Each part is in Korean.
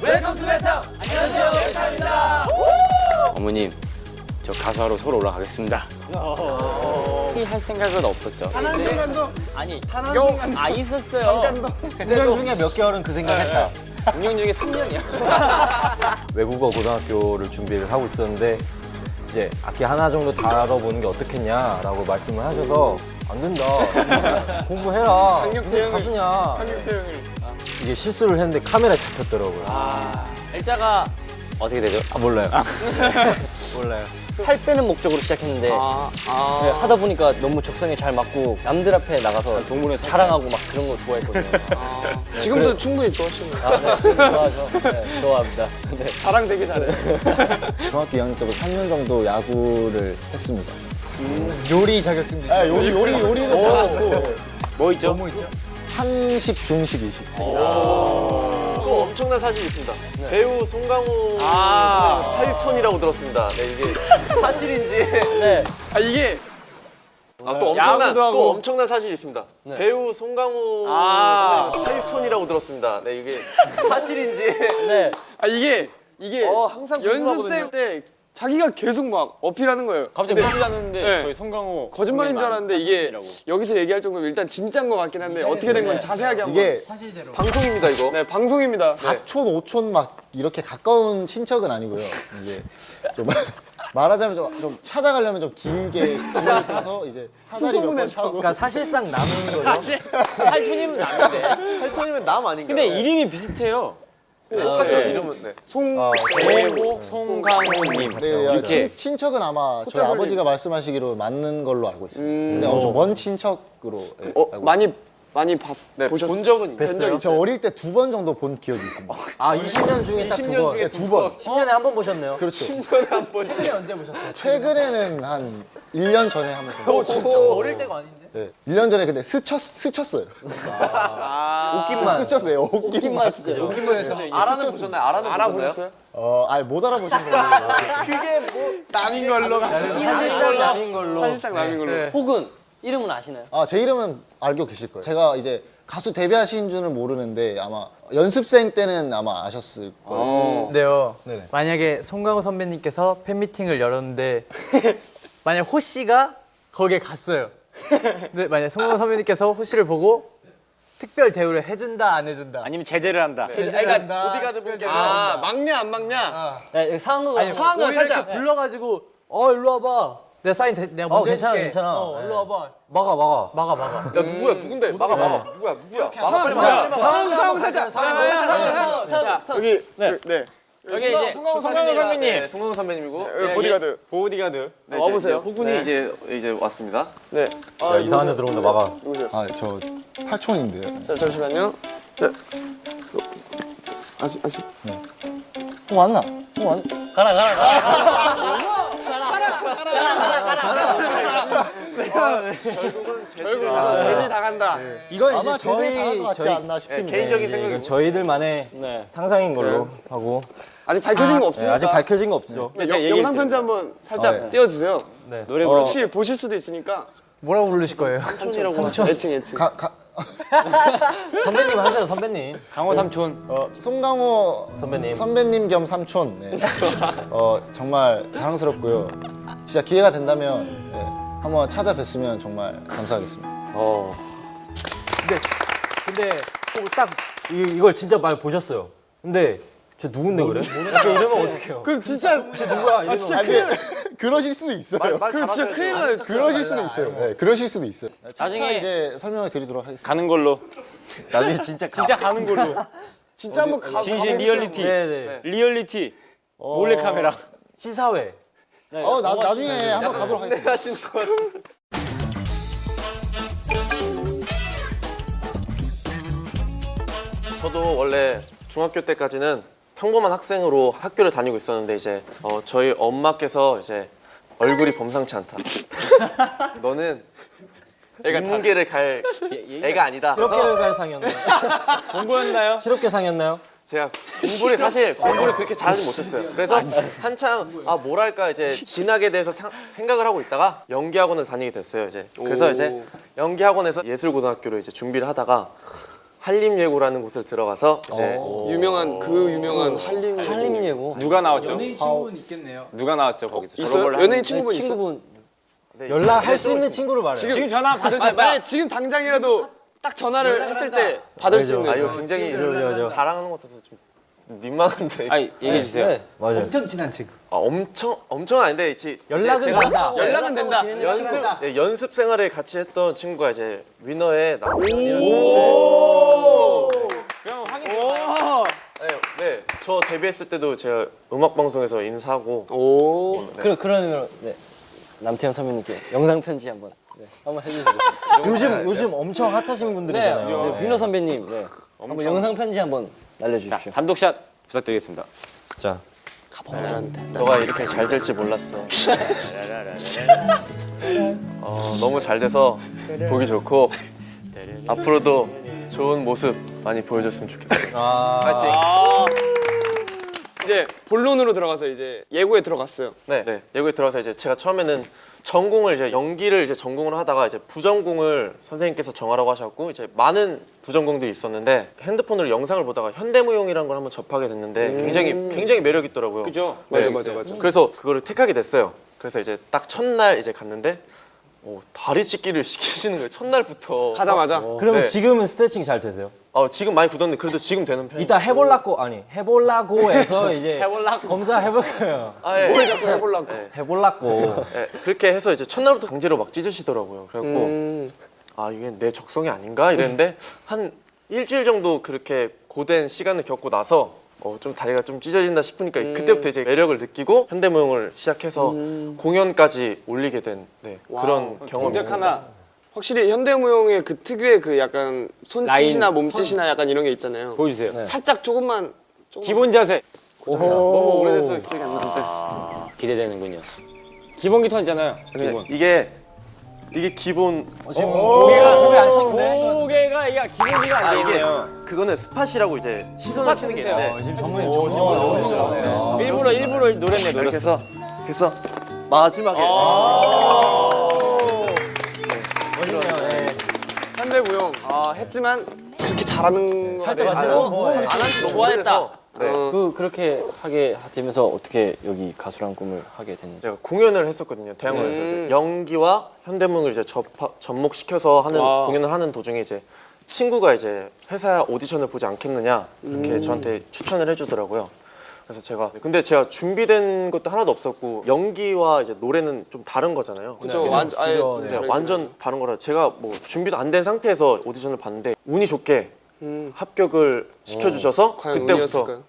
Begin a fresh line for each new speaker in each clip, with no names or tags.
웰컴 투 배창! 안녕하세요, 배창입니다.
어머님, 저 가수하러 서울 올라가겠습니다. 할 생각은 없었죠.
단한 순간도?
아니,
단한 순간도?
있었어요.
잠깐도?
1년 중에 몇 개월은 그 생각했다.
6년 중에 3년이야.
외국어 고등학교를 준비를 하고 있었는데 이제 악기 하나 정도 다뤄보는 게 어떻겠냐라고 말씀을 하셔서 안 된다. 공부해라.
한국대형을.
가수냐.
한국대형을.
이게 실수를 했는데 카메라에 잡혔더라고요.
일자가 어떻게 되죠?
몰라요. 몰라요.
살 빼는 목적으로 시작했는데 네, 하다 보니까 너무 적성에 잘 맞고 남들 앞에 나가서 동물원 자랑하고 막 그런 거 좋아했거든요. 네,
지금도 충분히 또 하시는 거.
네, 좋아하죠. 네, 좋아합니다. 네.
자랑 되게 잘해.
중학교 2학년 때부터 3년 정도 야구를 했습니다.
요리 자격증도
아, 요리도 하고
뭐 있죠?
한식, 중식, 일식.
또 엄청난 사실이 있습니다. 배우 송강호 팔촌이라고 들었습니다. 네, 이게 사실인지.
네.
아, 이게.
야구도 하고.
또 엄청난 사실이 있습니다. 배우 송강호 팔촌이라고 들었습니다. 네, 이게 사실인지.
네.
아, 이게.
항상
연습생
궁금하거든요.
때 자기가 계속 막 어필하는 거예요.
갑자기 무지 않는데
네.
저희 송강호
거짓말인 줄 알았는데 이게
사실이라고.
여기서 얘기할 정도면 일단 진짜인 것 같긴 한데 어떻게 된 건 자세하게 한번.
이게
방송입니다, 이거.
네, 방송입니다.
사촌, 오촌 막 이렇게 가까운 친척은 아니고요. 이게 좀 말하자면 좀 찾아가려면 좀 길게 줄을 타서 이제 사다리 몇 번 타고.
그러니까 사실상 남은 거죠.
팔촌이면 남인데.
팔촌이면 남 아닌가요?
근데 이름이 비슷해요.
팔촌 이름은 네.
배우 송강호님.
네,
이렇게.
친척은 아마 저희
호텔
아버지가 말씀하시기로 맞는 걸로 알고 있습니다. 근데 엄청 먼 친척으로 예, 알고
많이
네,
보셨어요?
본 적은
본 적이
있습니다. 저 어릴 때 2번 정도 본 기억이 있습니다.
아, 20년 중에 딱
20년
2번.
중에
두 번.
10년에 한 번 보셨네요.
그렇죠.
10년에 한 번.
최근에는 한 1년 전에 한번 본
진짜
어릴 때가 아닌데?
네, 1년 전에 근데 스쳤어요.
웃긴만.
스쳤어요.
웃긴만 쓰죠.
웃긴만에서.
알아는 보셨나요? 알아는
알아보셨어요?
아니 못 알아보신 걸로.
그게 뭐
남인 걸로 가시죠.
사실상 남인 걸로.
사실상 남인 걸로.
혹은 이름은 아시나요?
제 이름은 알고 계실 거예요. 제가 이제 가수 데뷔하신 줄은 모르는데 아마 연습생 때는 아마 아셨을 거예요.
네요.
네네.
만약에 송강호 선배님께서 팬미팅을 열었는데 만약 호 씨가 거기에 갔어요. 근데 만약 송강호 선배님께서 호 씨를 보고 특별 대우를 해준다 안 해준다.
아니면 제재를 한다.
제재를 한다.
보디가드 분께서
막냐 안 막냐?
네, 상황극
아니 상황을 살짝 불러가지고 일로 와봐. 내가 사인 내가 먼저
괜찮아,
해줄게.
괜찮아.
일로 와봐.
막아.
막아.
야 누구야 누군데 막아 누구야 막아 빨리
상황 살짝. 여기 네.
여기 이제 송강호 선배님.
네, 송강호 선배님이고
여기 보디가드.
보디가드.
네,
와보세요.
이제 호군이 이제 왔습니다.
네.
야, 이상한 애 들어온다, 막아.
누구세요?
저 팔촌인데요.
자, 잠시만요. 네. 아직
왔나? 가라.
결국은
결국 제지 당한다.
이건
아마
이제
저희 당할 것 같지 않나 싶습니다.
개인적인
이건
생각이고
저희들만의
네.
상상인 걸로 하고
아직 밝혀진 거
네,
없으니까.
아직 밝혀진 거 없죠.
네,
제가
영상
얘기해
편지 한번 살짝
네.
띄워주세요.
노래
혹시 보실 수도 있으니까.
뭐라고 부르실 거예요?
삼촌이라고
애칭.
선배님 하세요, 선배님.
강호 삼촌.
송강호
선배님.
선배님 겸 삼촌. 네. 정말 자랑스럽고요. 진짜 기회가 된다면 네, 한번 찾아뵀으면 정말 감사하겠습니다.
근데 꼭 딱 이걸 진짜 말 보셨어요. 근데 저 누군데 그래? 이렇게 이러면 어떡해요?
그럼 진짜
누구야? 이러면
진짜
아니, 근데 그러실 수도 있어요.
말
진짜
잘하셔야
큰일
돼요.
나요.
그러실 수도 있어요. 네, 그러실 수도 있어요. 차차
나중에
이제 설명을 드리도록 하겠습니다.
가는 걸로.
나중에 진짜
가는 걸로.
진짜 한번 가.
진실 리얼리티.
네네.
리얼리티. 몰래 카메라.
시사회.
나중에 한번 가도록 하겠습니다.
하시는 것 같은. 저도 원래 중학교 때까지는 평범한 학생으로 학교를 다니고 있었는데 이제 저희 엄마께서 이제 얼굴이 범상치 않다. 너는 인문계를 갈 애가 아니다.
실업계
그래서
갈 상이었나요?
공부였나요?
실업계 상이었나요?
제가 공부를 그렇게 잘하지 못했어요. 그래서 한창 뭐랄까 이제 진학에 대해서 생각을 하고 있다가 연기학원을 다니게 됐어요. 이제 그래서 이제 연기학원에서 예술고등학교를 이제 준비를 하다가 한림예고라는 곳을 들어가서 이제
유명한 그 유명한 한림
한림예고.
누가 나왔죠?
연예인 친구분 있겠네요.
누가 나왔죠 거기서?
있어요?
졸업을
연예인
하는-
친구분 있어?
친구분
네,
연락할 수 있는 친구를 말해요.
지금 전화 받을 수
아니,
있다.
만약에 지금 당장이라도 딱 전화를 했을 때 받을 수 있는.
아 이거 굉장히 자랑하는 것 같아서 좀 민망한데.
아니 얘기해 주세요.
네.
맞아요.
엄청 친한 친구.
엄청 아닌데
연락은
제가
된다.
연락은 된다.
연습 생활을 같이 했던 친구가 이제 위너의 남편이라는
그럼 확인.
네, 저 데뷔했을 때도 제가 음악 방송에서 인사하고
오.
그러면 네. 남태현 선배님께 영상 편지 한번 한번 해주시죠.
요즘 엄청 핫하신
네,
분들이잖아요.
네, 위너 선배님, 한번 영상 편지 한번 날려주십시오.
단독샷 부탁드리겠습니다.
자,
너가 이렇게 잘 될지 몰랐어. 너무 잘 돼서 보기 좋고 앞으로도 좋은 모습 많이 보여줬으면 좋겠어. 파이팅.
이제 본론으로 들어가서 이제 예고에 들어갔어요.
네. 예고에 들어가서 이제 제가 처음에는 전공을 이제 연기를 이제 전공으로 하다가 이제 부전공을 선생님께서 정하라고 하셨고 이제 많은 부전공들이 있었는데 핸드폰으로 영상을 보다가 현대무용이라는 걸 한번 접하게 됐는데 굉장히 매력 있더라고요.
그죠?
맞아.
그래서 그거를 택하게 됐어요. 그래서 이제 딱 첫날 이제 갔는데 다리 찢기를 시키시는 거예요. 첫날부터.
하자마자.
그러면
네.
지금은 스트레칭 잘 되세요?
지금 많이 굳었는데 그래도 지금 되는 편이에요.
이따 해볼라고에서 이제 검사 해볼 거예요.
예.
뭘 자꾸 해보려고.
해볼라고.
예, 그렇게 해서 이제 첫날부터 강제로 막 찢으시더라고요. 그래갖고 이게 내 적성이 아닌가 이랬는데 한 일주일 정도 그렇게 고된 시간을 겪고 나서 좀 다리가 좀 찢어진다 싶으니까 그때부터 이제 매력을 느끼고 현대무용을 시작해서 공연까지 올리게 된 그런 경험이
동작
있습니다.
하나.
확실히 현대무용의 그 특유의 그 약간 손짓이나
라인,
몸짓이나 약간 이런 게 있잖아요.
보여주세요.
살짝 조금만
기본 자세.
너무 오래돼서 기억이 안 나는데
기대되는군요. 기본 기턴이잖아요. 기본.
이게 기본
지금 고개 안 쳤는데?
고개가 이게 기본기가 안
이게
되네요.
그거는 스팟이라고 이제 시선을 치는 게 있는데
지금 전문적으로.
일부러 노랬네
이렇게 해서 그래서 마지막에
현대무용 했지만 그렇게 잘하는 거
살짝
같아요.
맞아요.
안 한지 좋아했다.
네.
그렇게 하게 되면서 어떻게 여기 가수란 꿈을 하게 됐는지.
제가 공연을 했었거든요. 대학로에서 이제 연기와 현대무용을 이제 접목시켜서 하는 공연을 하는 도중에 이제 친구가 이제 회사 오디션을 보지 않겠느냐 이렇게 저한테 추천을 해주더라고요. 그래서 근데 제가 준비된 것도 하나도 없었고 연기와 이제 노래는 좀 다른 거잖아요.
그죠. 아예 좀
네,
다르죠.
완전 다른 거라 제가 뭐 준비도 안 된 상태에서 오디션을 봤는데 운이 좋게 합격을 시켜주셔서
과연
그때부터
운이었을까요?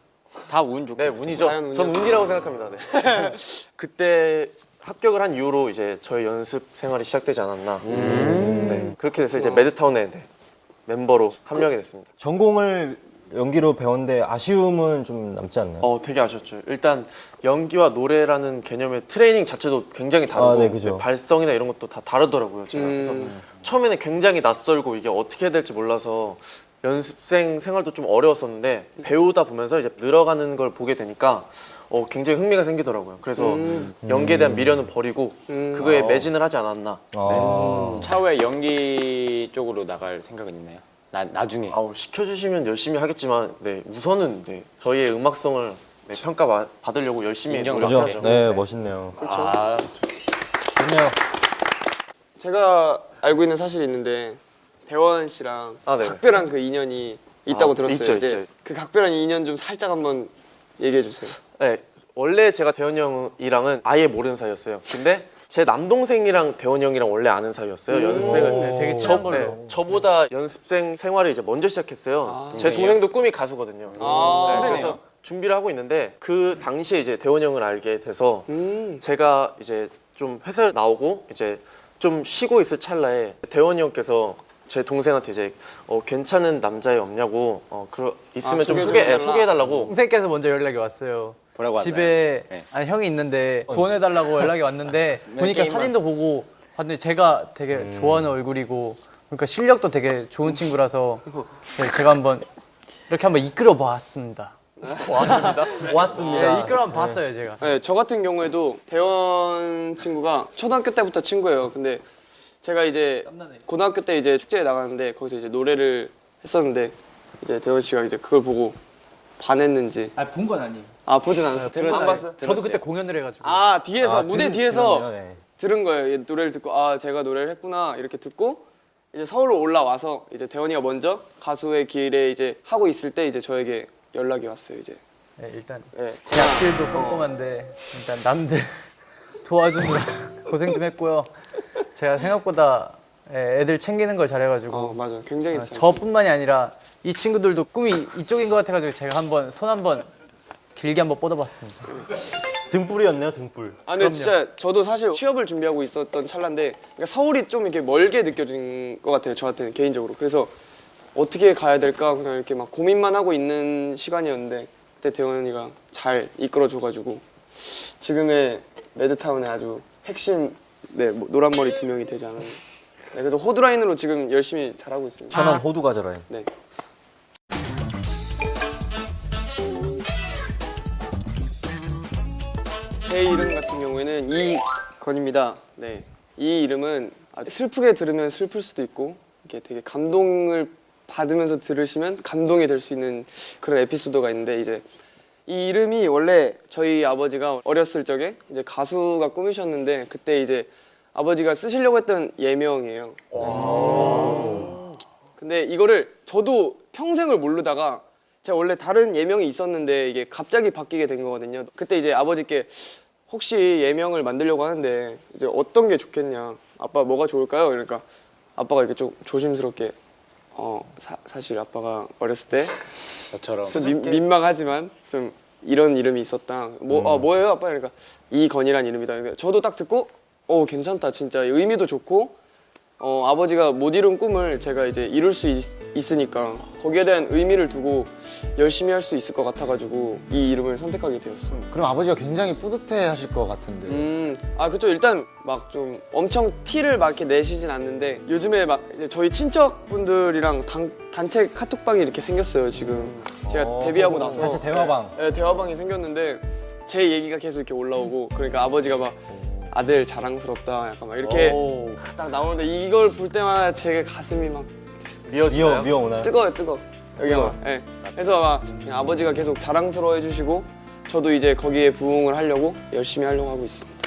다 운 좋게.
네 운이죠.
과연
전
운이었을까요?
운이라고 생각합니다. 네. 그때 합격을 한 이후로 이제 저희 연습 생활이 시작되지 않았나. 네, 그렇게 돼서 이제 매드타운의 멤버로 합류하게 됐습니다.
전공을 연기로 배웠는데 아쉬움은 좀 남지 않나요?
되게 아쉬웠죠. 일단 연기와 노래라는 개념의 트레이닝 자체도 굉장히 다르고
네, 그죠.
발성이나 이런 것도 다 다르더라고요. 제가 그래서 처음에는 굉장히 낯설고 이게 어떻게 해야 될지 몰라서 연습생 생활도 좀 어려웠었는데 배우다 보면서 이제 늘어가는 걸 보게 되니까 굉장히 흥미가 생기더라고요. 그래서 연기에 대한 미련은 버리고 그거에 매진을 하지 않았나.
차후에 연기 쪽으로 나갈 생각은 있나요? 나중에.
시켜주시면 열심히 하겠지만 우선은 저희의 음악성을 평가받으려고 열심히 노력하죠.
네, 멋있네요. 좋네요.
제가 알고 있는 사실이 있는데 대원 씨랑
네.
각별한 그 인연이 있다고 들었어요.
있죠.
이제 그 각별한 인연 좀 살짝 한번 얘기해 주세요.
네, 원래 제가 대원이 형이랑은 아예 모르는 사이였어요. 근데 제 남동생이랑 대원이 형이랑 원래 아는 사이였어요. 연습생을.
되게 친한 걸로.
저보다 연습생 생활을 이제 먼저 시작했어요. 제 동생도 꿈이 가수거든요. 그래서 준비를 하고 있는데 그 당시에 이제 대원이 형을 알게 돼서 제가 이제 좀 회사를 나오고 이제 좀 쉬고 있을 찰나에 대원이 형께서 제 동생한테 이제 괜찮은 남자애 없냐고 있으면 좀 소개해달라고.
동생께서 먼저 연락이 왔어요.
뭐라고 왔나요?
집에
네.
형이 있는데 구원해달라고 연락이 왔는데 보니까
게임만.
사진도 보고 봤는데 제가 되게 좋아하는 얼굴이고 그러니까 실력도 되게 좋은 친구라서 제가 이렇게 한번 이끌어 봤습니다.
왔습니다.
이끌어 봤어요 제가.
네, 저 같은 경우에도 대원 친구가 초등학교 때부터 친구예요. 근데 제가 이제 고등학교 때 이제 축제에 나가는데 거기서 이제 노래를 했었는데 이제 대원 씨가 이제 그걸 보고 반했는지
본 건 아니에요.
보진 않았어요. 안 봤어요?
저도 그때 공연을 해가지고.
뒤에서 무대 뒤에서
들었네요, 네.
들은 거예요. 얘 노래를 듣고 제가 노래를 했구나 이렇게 듣고 이제 서울로 올라와서 이제 대원이가 먼저 가수의 길에 이제 하고 있을 때 이제 저에게 연락이 왔어요. 이제
네, 일단
네.
제 앞길도 꼼꼼한데 일단 남들 도와주느라 고생 좀 했고요. 제가 생각보다 애들 챙기는 걸 잘해가지고
맞아, 굉장히 잘.
저뿐만이 아니라 이 친구들도 꿈이 이쪽인 것 같아가지고 제가 한번 손 한번 길게 한번 뻗어봤습니다.
등불이었네요, 등불.
근데 진짜 저도 사실 취업을 준비하고 있었던 찰나인데 그러니까 서울이 좀 이렇게 멀게 느껴진 것 같아요. 저한테는 개인적으로. 그래서 어떻게 가야 될까 그냥 이렇게 막 고민만 하고 있는 시간이었는데 그때 대원이가 잘 이끌어줘가지고 지금의 매드타운의 아주 핵심 노란머리 2명이 되지 않았나. 그래서 호두라인으로 지금 열심히 잘하고 있습니다.
천안 호두 과자라인.
네. 제 이름 같은 경우에는 이건입니다. 네. 이 이름은 아주 슬프게 들으면 슬플 수도 있고 이게 되게 감동을 받으면서 들으시면 감동이 될 수 있는 그런 에피소드가 있는데 이제 이 이름이 원래 저희 아버지가 어렸을 적에 이제 가수가 꿈이셨는데 그때 이제 아버지가 쓰시려고 했던 예명이에요. 근데 이거를 저도 평생을 모르다가 제가 원래 다른 예명이 있었는데 이게 갑자기 바뀌게 된 거거든요. 그때 이제 아버지께 혹시 예명을 만들려고 하는데 이제 어떤 게 좋겠냐, 아빠 뭐가 좋을까요? 그러니까 아빠가 이렇게 좀 조심스럽게 사실 아빠가 어렸을 때
저처럼
좀 민망하지만 좀 이런 이름이 있었다. 뭐예요 아빠? 그러니까 이건이란 이름이다. 그러니까 저도 딱 듣고 괜찮다. 진짜 의미도 좋고 아버지가 못 이룬 꿈을 제가 이제 이룰 수 있으니까 거기에 대한 의미를 두고 열심히 할 수 있을 것 같아가지고 이 이름을 선택하게 되었어요.
그럼 아버지가 굉장히 뿌듯해 하실 것 같은데.
그쵸. 일단 막 좀 엄청 티를 막 이렇게 내시진 않는데 요즘에 막 이제 저희 친척분들이랑 단체 카톡방이 이렇게 생겼어요. 지금 제가 데뷔하고 나서
단체 대화방.
네, 대화방이 생겼는데 제 얘기가 계속 이렇게 올라오고 그러니까 아버지가 막 아들 자랑스럽다 약간 막 이렇게 딱 나오는데 이걸 볼 때마다 제 가슴이 막
미어 오나요?
뜨거워 여기가 막. 네. 그래서 막 그냥 아버지가 계속 자랑스러워 해주시고 저도 이제 거기에 부응을 하려고 열심히 하려고 하고 있습니다.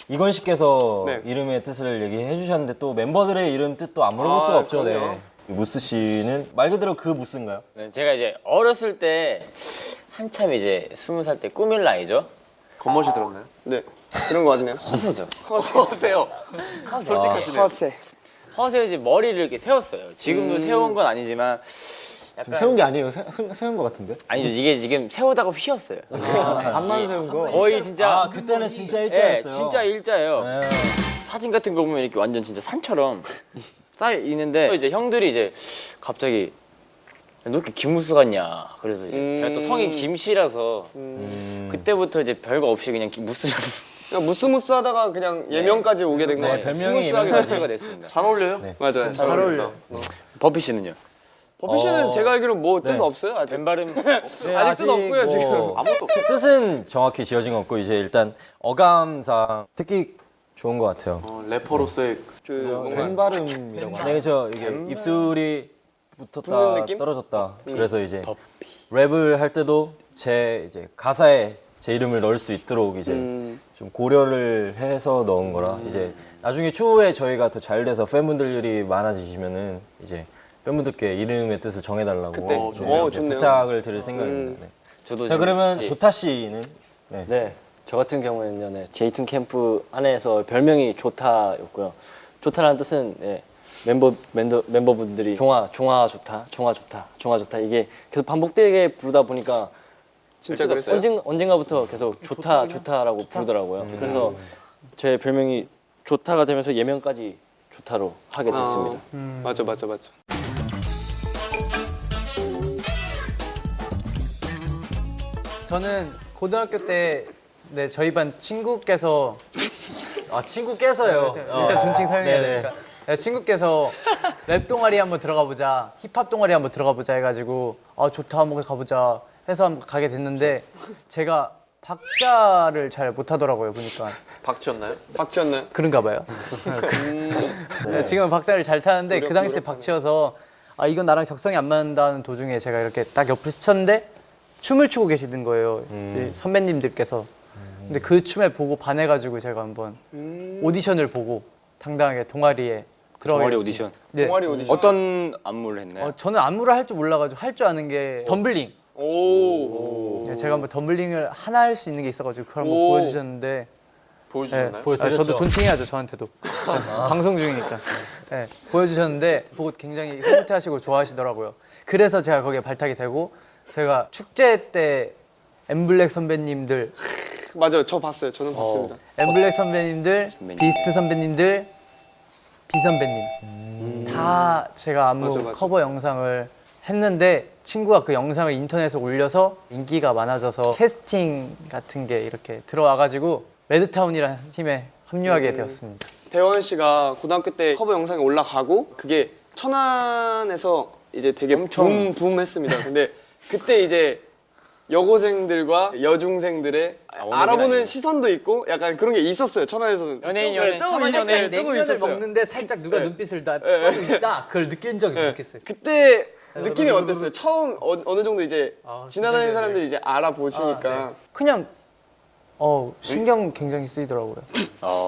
이건 씨께서
네.
이름의 뜻을 얘기해 주셨는데 또 멤버들의 이름 뜻도 안 물어볼 수가 없죠.
그럼요.
네. 무스 씨는 말 그대로 그 무스인가요?
네, 제가 이제 어렸을 때 한참 이제 20살 때 꾸밀 나이죠.
겉멋이 들었나요?
네, 그런 거 같네요.
허세죠.
허세요.
솔직하시네요.
허세.
허세 이제 머리를 이렇게 세웠어요. 지금도 세운 건 아니지만
지금 세운 게 아니에요. 세운 것 같은데.
아니죠. 이게 지금 세우다가 휘었어요.
반만 세운 거.
거의 진짜
그때는 진짜
예,
일자였어요.
진짜 일자예요.
네.
사진 같은 거 보면 이렇게 완전 진짜 산처럼 쌓여 있는데 이제 형들이 이제 갑자기 너 이렇게 김무수 같냐. 그래서 이제 제가 또 성이 김씨라서 그때부터 이제 별거 없이 그냥 무스라고
그냥 무스무스하다가 그냥 예명까지 오게 된 거 같아요.
별명이
스무스하게
예명까지.
무스가 됐습니다.
잘 어울려요?
맞아요.
잘 어울려.
버피 씨는요?
버피 씨는 제가 알기로 뭐 뜻 없어요 아직.
왼발음
아직 뜻 없고요 지금.
아무것도 없어요.
뜻은 정확히 지어진 건 없고 이제 일단 어감상 듣기 좋은 것 같아요.
래퍼로서의
뭔가
된 발음이라고 하죠.
네, 그렇죠. 이게 입술이 붙었다
붙는 느낌?
떨어졌다. 그래서 이제 랩을 할 때도 제 이제 가사에 제 이름을 넣을 수 있도록 이제 좀 고려를 해서 넣은 거라 이제 나중에 추후에 저희가 더 잘 돼서 팬분들이 많아지시면은 이제 팬분들께 이름의 뜻을 정해달라고
그때?
이제
좋네요.
부탁을 드릴 생각입니다. 네.
저도
자
지금
그러면
예.
조타 씨는
네, 저 같은 경우에는요, 네, 제이툰 캠프 안에서 별명이 조타였고요. 조타라는 뜻은 멤버분들이 종아 좋다 이게 계속 반복되게 부르다 보니까
진짜 그랬어요?
언젠가부터 계속 좋다라고 부르더라고요. 그래서 제 별명이 조타가 되면서 예명까지 조타로 하게 됐습니다.
맞아.
저는 고등학교 때 저희 반 친구께서
친구께서요.
일단 존칭 사용해야
네네.
되니까 친구께서 랩 동아리 한번 들어가 보자, 힙합 동아리 한번 들어가 보자 해가지고 좋다 한번 가보자 해서 한번 가게 됐는데 제가 박자를 잘 못하더라고요 보니까.
박치였나요?
박지였나요?
그런가 봐요. 네, 지금은 박자를 잘 타는데 그 당시에 박치여서 아 이건 나랑 적성이 안 맞는다는 도중에 제가 이렇게 딱 옆을 스쳤는데 춤을 추고 계시는 거예요. 이 선배님들께서. 근데 그 춤에 보고 반해가지고 제가 한번 오디션을 보고 당당하게 동아리에 들어가게
동아리
됐습니다.
오디션.
네.
동아리 오디션.
어떤 안무를 했나요?
저는 안무를 할 줄 몰라가지고 할 줄 아는 게 덤블링.
오.
네, 제가 한번 덤블링을 하나 할 수 있는 게 있어가지고 그걸 한번
오.
보여주셨는데
보여주셨나요?
아, 저도 존칭해야죠 저한테도. 네, 방송 중이니까. 네, 보여주셨는데 보고 굉장히 흐뭇해하시고 좋아하시더라고요. 그래서 제가 거기에 발탁이 되고 제가 축제 때 엠블랙 선배님들,
맞아요. 저 봤어요. 저는 봤습니다.
엠블랙 선배님들,
선배님.
비스트 선배님들, 비 선배님 다 제가 안무
맞아, 맞아.
커버 영상을 했는데 친구가 그 영상을 인터넷에 올려서 인기가 많아져서 캐스팅 같은 게 이렇게 들어와가지고 매드타운이라는 팀에 합류하게 되었습니다.
대원 씨가 고등학교 때 커버 영상이 올라가고 그게 천안에서 이제 되게 붐했습니다. 근데 그때 이제 여고생들과 여중생들의 알아보는
아니에요.
시선도 있고 약간 그런 게 있었어요. 천안에서는.
연예인,
좀,
연예인,
조금
천안
있었-
연예인.
네, 조금
냉면을
있었어요.
먹는데 살짝 누가 눈빛을 다 쏘고 있다. 그걸 느낀 적이 있겠어요.
그때 느낌이 어땠어요? 처음 어느 정도 이제 지나다니는
네네네.
사람들이 이제 알아보시니까
그냥 신경 굉장히 쓰이더라고요.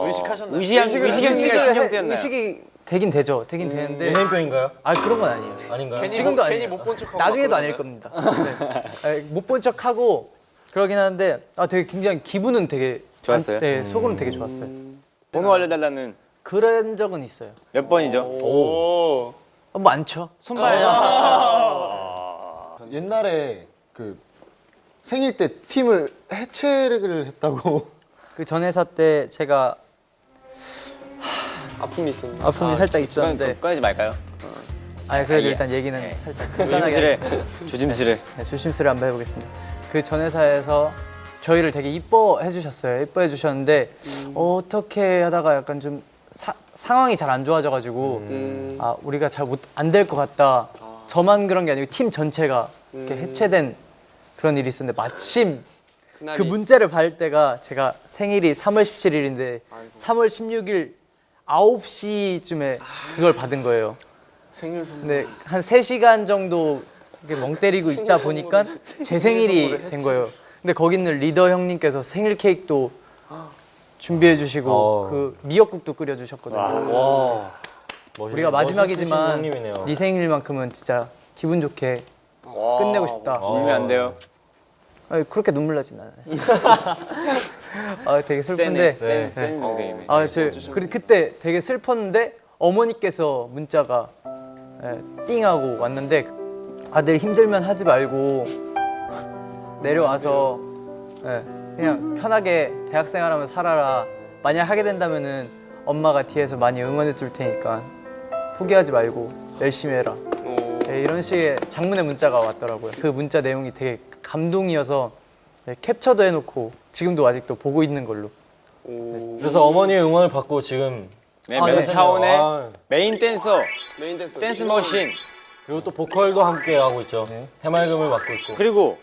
의식하셨나요?
의식이 신경 쓰였나요?
의식이 되긴 되죠. 되긴 되는데
연예인병인가요?
아 그런 건 아니에요.
아닌가요?
지금도 아니에요.
괜히 못 본 척하고
나중에도
막
아닐
그러잖아요.
겁니다. 네. 못 본 척하고 그러긴 하는데 되게 굉장히 기분은 되게
좋았어요?
네, 속으로는 되게 좋았어요.
번호 알려달라는
그런 적은 있어요.
몇 번이죠?
오.
많죠.
손발.
옛날에 그 생일 때 팀을 해체를 했다고.
그 전 회사 때 제가
아픔이 있었는데.
아픔이 살짝 있었는데
꺼내지 말까요?
그래도
예.
일단 얘기는 살짝 간단하게
조심스레.
네, 조심스레 한번 해보겠습니다. 그 전 회사에서 저희를 되게 이뻐해 주셨어요. 이뻐해 주셨는데 어떻게 하다가 약간 좀 상황이 잘 안 좋아져가지고 우리가 잘 안 될 것 같다. 저만 그런 게 아니고 팀 전체가 이렇게 해체된 그런 일이 있었는데 마침 그 문자를 받을 때가 제가 생일이 3월 17일인데 3월 16일 9시쯤에 그걸 받은 거예요.
생일 선물.
근데 한 3시간 정도 이렇게 멍 때리고 있다 보니까 제 생일이 된 거예요. 근데 거기 있는 리더 형님께서 생일 케이크도 준비해 주시고 그 미역국도 끓여 주셨거든요. 우리가 마지막이지만
형님이네요.
네 생일만큼은 진짜 기분 좋게 끝내고 싶다.
울면 안 돼요.
그렇게 눈물 나진 않아요. 되게 슬픈데
센 동생이네.
그때 되게 슬펐는데 어머니께서 문자가 띵하고 왔는데 아들 힘들면 하지 말고 내려와서 그냥 편하게 대학생활하면 살아라. 만약 하게 된다면은 엄마가 뒤에서 많이 응원해 줄 테니까 포기하지 말고 열심히 해라. 이런 식의 장문의 문자가 왔더라고요. 그 문자 내용이 되게 감동이어서 캡처도 해놓고 지금도 아직도 보고 있는 걸로.
그래서 어머니의 응원을 받고 지금
네,
네.
매드타운의
아,
메인 댄서,
메인 댄서.
댄스 머신.
그리고 또 보컬도 함께 하고 있죠. 해맑음을 맡고 있고.
그리고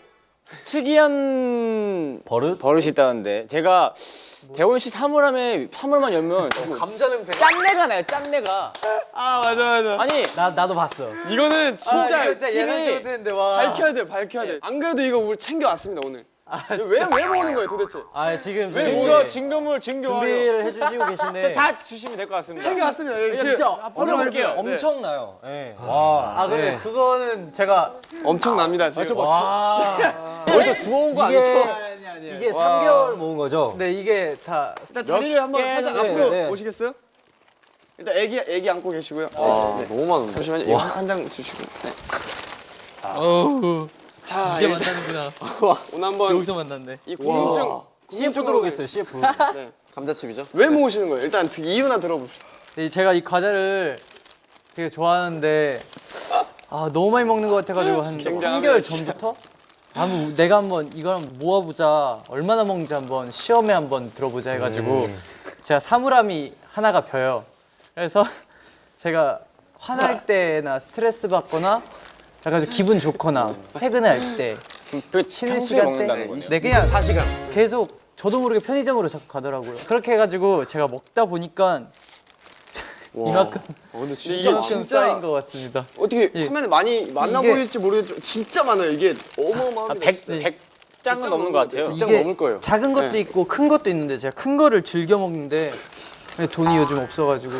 특이한
버릇?
버릇이 있다는데 제가 대원 씨 사물함만 열면
감자 냄새.
짠내가 나요. 짠내가.
아 맞아.
아니
나도 봤어.
이거는 진짜
예상도 못했는데 와.
밝혀야 돼. 안 그래도 이거 우리 챙겨왔습니다 오늘. 왜 모으는 거예요 도대체?
지금
증거
준비를 해주시고 계신데
다 주시면 될 것 같습니다.
챙겨왔습니다.
진짜 볼게요.
엄청나요. 네. 와.
근데 그거는 제가
엄청납니다 지금.
와.
어디서 주워온 거 아니죠?
이게 3개월 모은 거죠?
네 이게 다
일단 자리를 한번 살짝
네,
앞으로
네.
오시겠어요? 일단 애기 안고 계시고요.
너무 많은데.
잠시만요. 이거 한 장 주시고. 네. 자,
이제
일단
만나는구나.
오늘 한번
여기서 만났네.
이 궁금증
CF 들어오겠어요, CF.
네.
감자칩이죠?
왜 모으시는 거예요? 일단 이유나 들어봅시다.
제가 이 과자를 되게 좋아하는데 너무 많이 먹는 것 같아가지고 한
굉장하네.
3개월 전부터 내가 한번 이걸 한번 모아보자. 얼마나 먹는지 한번 시험에 한번 들어보자 해가지고 제가 사물함이 하나가 벼요. 그래서 제가 화날 때나 스트레스 받거나 약간 좀 기분 좋거나 퇴근을 할 때 쉬는
평소에
시간
먹는다는
때
거네요.
네, 그냥
4시간.
계속 저도 모르게 편의점으로 자꾸 가더라고요. 그렇게 해가지고 제가 먹다 보니까 이만큼
근데
이만큼 쌓인 것 같습니다.
어떻게
예.
화면에 많이 많나
이게-
보일지 모르겠지만 진짜 많아요. 이게 어마어마합니다. 진짜.
100장은 넘는 것 같아요.
이게
넘을 거예요.
작은 것도
네.
있고 큰 것도 있는데 제가 큰 거를 즐겨 먹는데 돈이 요즘 없어가지고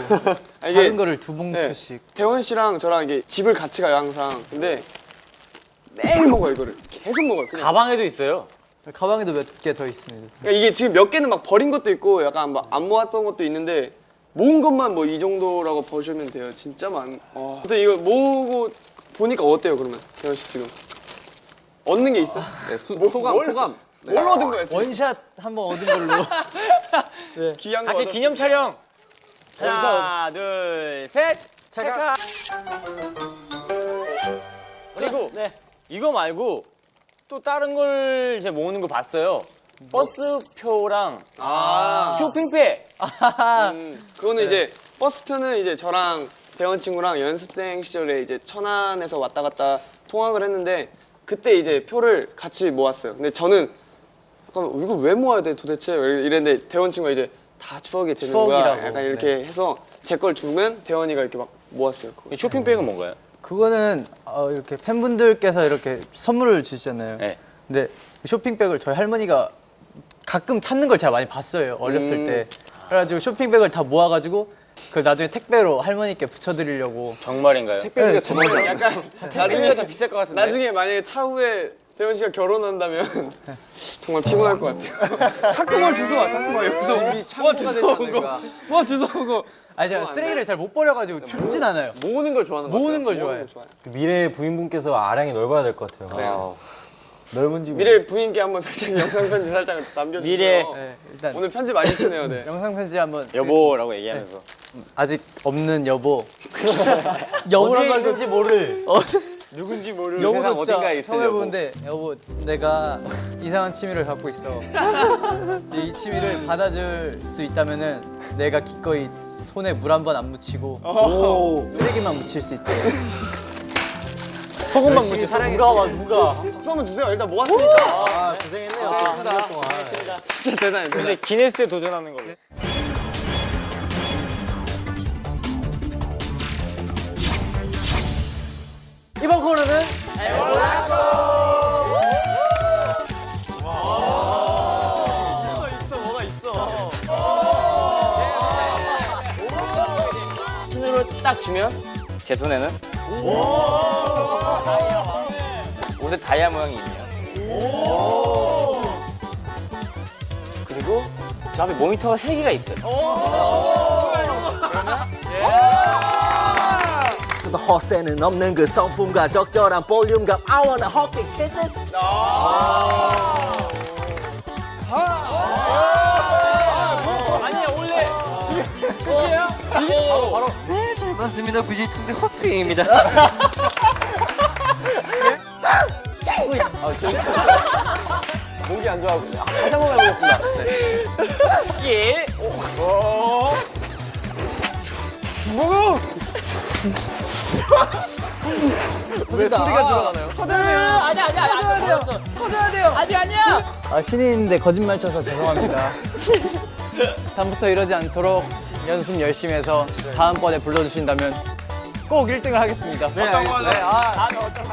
이게-
작은 거를 2봉투씩.
대원 씨랑 저랑 이게 집을 같이 가요 항상. 근데 매일 먹어요 이거를. 계속 먹어요. 그냥.
가방에도 있어요.
가방에도 몇 개 더 있습니다.
그러니까 이게 지금 몇 개는 막 버린 것도 있고 약간 막 안 모았던 것도 있는데 모은 것만 뭐 이 정도라고 보시면 돼요. 진짜 많. 와. 근데 이거 모으고 보니까 어때요 그러면 대원 씨 지금 얻는 게 있어?
네, 소감.
뭘 얻은 거야 지금?
원샷 한번 얻은 걸로.
귀한 거
같이
얻었어.
기념 촬영. 하나, 둘, 셋. 찰칵. 그리고 이거 말고 또 다른 걸 이제 모으는 거 봤어요. 버스표랑
아.
쇼핑백.
그거는 이제 버스표는 이제 저랑 대원 친구랑 연습생 시절에 이제 천안에서 왔다 갔다 통학을 했는데 그때 이제 표를 같이 모았어요. 근데 저는 약간 이거 왜 모아야 돼 도대체 이랬는데 대원 친구가 이제 다 추억이 되는 거야.
추억이라고.
약간 이렇게 해서 제 걸 주면 대원이가 이렇게 막 모았어요. 그거.
쇼핑백은 뭔가요?
그거는 이렇게 팬분들께서 이렇게 선물을 주시잖아요.
네.
근데 쇼핑백을 저희 할머니가 가끔 찾는 걸 제가 많이 봤어요. 어렸을 때. 그래가지고 쇼핑백을 다 모아가지고 그걸 나중에 택배로 할머니께 붙여드리려고.
정말인가요?
택배비가 정말 약간
택배비가 더 비쌀 것 같은데.
나중에 만약에 차후에 대원 씨가 결혼한다면 정말 피곤할 것 같아요. 자꾸 뭘 주워 와, 자꾸 막 여기서 뭐 주워 오고, 뭐 주워 오고.
아니 제가 쓰레기를 잘 못 버려가지고 줍진 않아요.
모으는 걸 좋아하는 거
모으는 걸 좋아해요.
좋아요.
미래 부인분께서 아량이 넓어야 될 것 같아요.
그래요.
넓은 집.
미래 부인께 한번 살짝 영상 편지 살짝 남겨주세요.
미래.
네, 일단
오늘 편지 많이 주네요. 네.
영상 편지 한번.
여보라고 얘기하면서.
아직 없는 여보. 여보라고
있는지 모를.
누군지 모르는
여보도
세상
진짜
어딘가에 있을
처음
여보.
해보는데 여보 내가 이상한 취미를 갖고 있어. 이 취미를 받아줄 수 있다면은 내가 기꺼이 손에 물 한 번 안 묻히고 쓰레기만 묻힐 수 있대.
소금만 묻지 누가 와 누가.
박수 한번 주세요. 일단 모았으니까.
아, 고생했네요. 한 달 동안.
진짜 대단해.
근데 기네스에 도전하는 걸로. 이번 코너는 손으로 딱 주면 제 손에는 옷에 다이아 모양이 있네요. 그리고 저 앞에 모니터가 3개가 있어요.
허세는 없는 그 성품과 적절한 볼륨감 I wanna hawking kisses
아니야 원래 끝이에요?
네, 잘 봤습니다. VJ 통대 허트입니다.
목이 안 좋아. 다시 한번 해보겠습니다.
예.
왜 소리가 들어가나요?
신인인데 거짓말 쳐서 죄송합니다. 다음부터 이러지 않도록 연습 열심히 해서 다음번에 불러주신다면 꼭 1등을 하겠습니다.
어떤 걸로? 아, 어떤